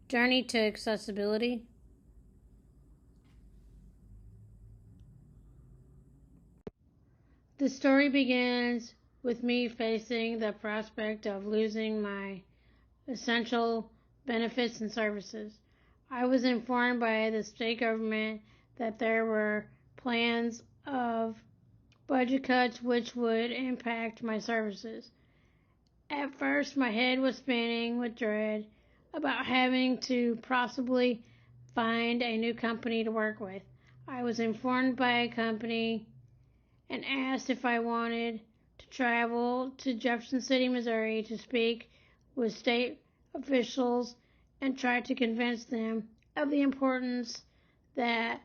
Journey to Accessibility. The story begins with me facing the prospect of losing my essential benefits and services. I was informed by the state government that there were plans of budget cuts which would impact my services. At first, my head was spinning with dread about having to possibly find a new company to work with. I was informed by a company and asked if I wanted to travel to Jefferson City, Missouri to speak with state officials and try to convince them of the importance that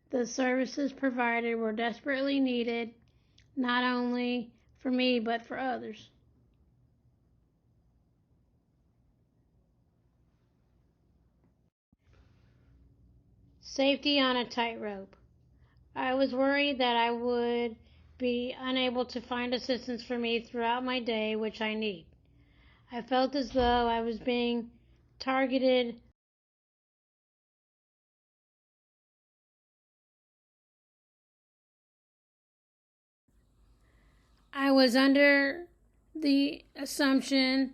the services provided were desperately needed, not only for me but for others. Safety on a tightrope. I was worried that I would be unable to find assistance for me throughout my day, which I need. I felt as though I was being targeted. I was under the assumption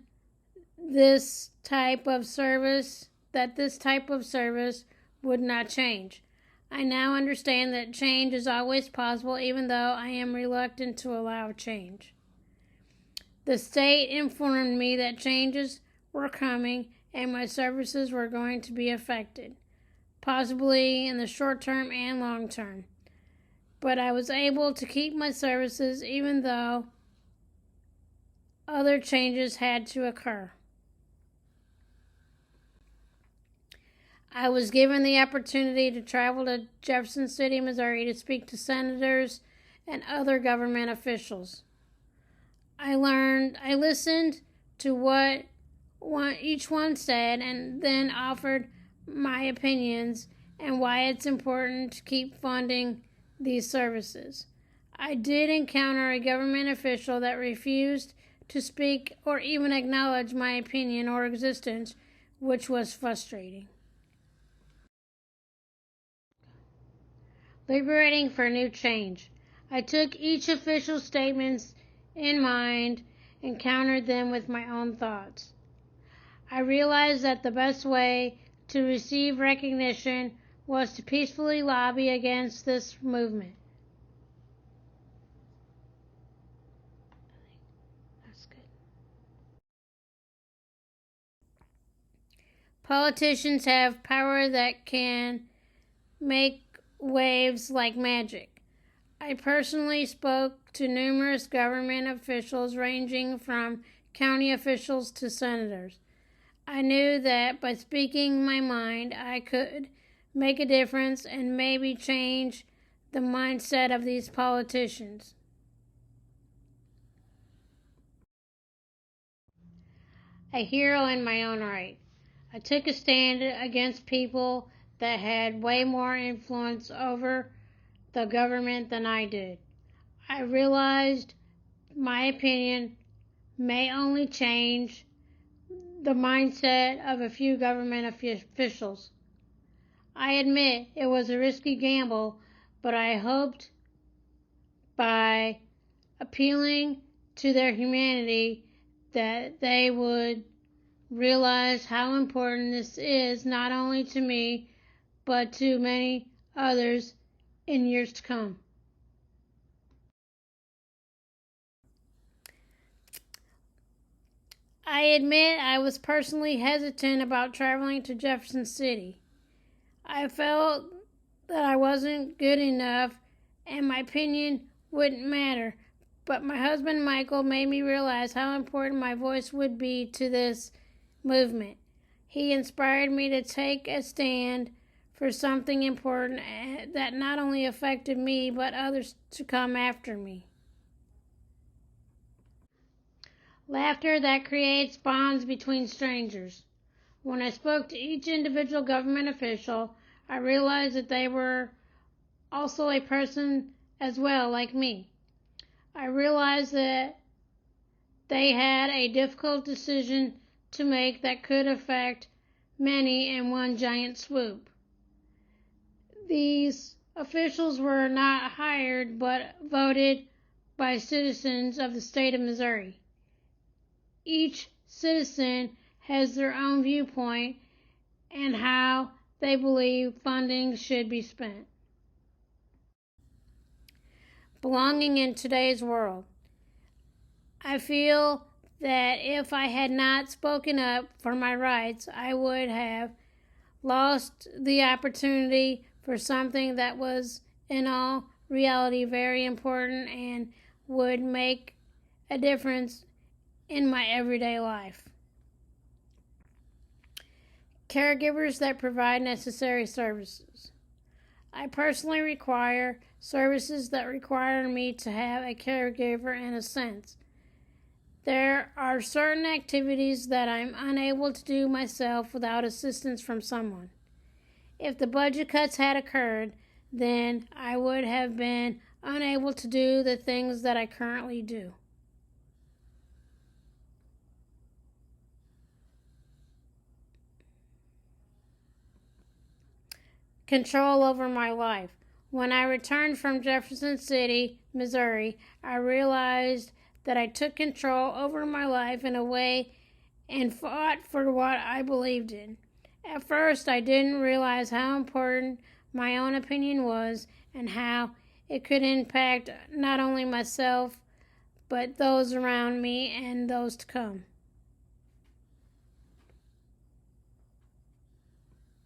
this type of service would not change. I now understand that change is always possible, even though I am reluctant to allow change. The state informed me that changes were coming and my services were going to be affected, possibly in the short term and long term. But I was able to keep my services even though other changes had to occur. I was given the opportunity to travel to Jefferson City, Missouri to speak to senators and other government officials. I listened to what each one said and then offered my opinions and why it's important to keep funding these services. I did encounter a government official that refused to speak or even acknowledge my opinion or existence, which was frustrating. Liberating for new change. I took each official's statements in mind and countered them with my own thoughts. I realized that the best way to receive recognition was to peacefully lobby against this movement. That's good. Politicians have power that can make waves like magic. I personally spoke to numerous government officials ranging from county officials to senators. I knew that by speaking my mind, I could make a difference and maybe change the mindset of these politicians. A hero in my own right. I took a stand against people that had way more influence over the government than I did. I realized my opinion may only change the mindset of a few government officials. I admit it was a risky gamble, but I hoped by appealing to their humanity that they would realize how important this is not only to me, but to many others in years to come. I admit I was personally hesitant about traveling to Jefferson City. I felt that I wasn't good enough and my opinion wouldn't matter, but my husband Michael made me realize how important my voice would be to this movement. He inspired me to take a stand for something important that not only affected me but others to come after me. Laughter that creates bonds between strangers. When I spoke to each individual government official, I realized that they were also a person as well, like me. I realized that they had a difficult decision to make that could affect many in one giant swoop. These officials were not hired but voted by citizens of the state of Missouri. Each citizen has their own viewpoint and how they believe funding should be spent. Belonging in today's world. I feel that if I had not spoken up for my rights, I would have lost the opportunity for something that was in all reality very important and would make a difference in my everyday life. Caregivers that provide necessary services. I personally require services that require me to have a caregiver in a sense. There are certain activities that I'm unable to do myself without assistance from someone. If the budget cuts had occurred, then I would have been unable to do the things that I currently do. Control over my life. When I returned from Jefferson City, Missouri, I realized that I took control over my life in a way and fought for what I believed in. At first, I didn't realize how important my own opinion was and how it could impact not only myself, but those around me and those to come.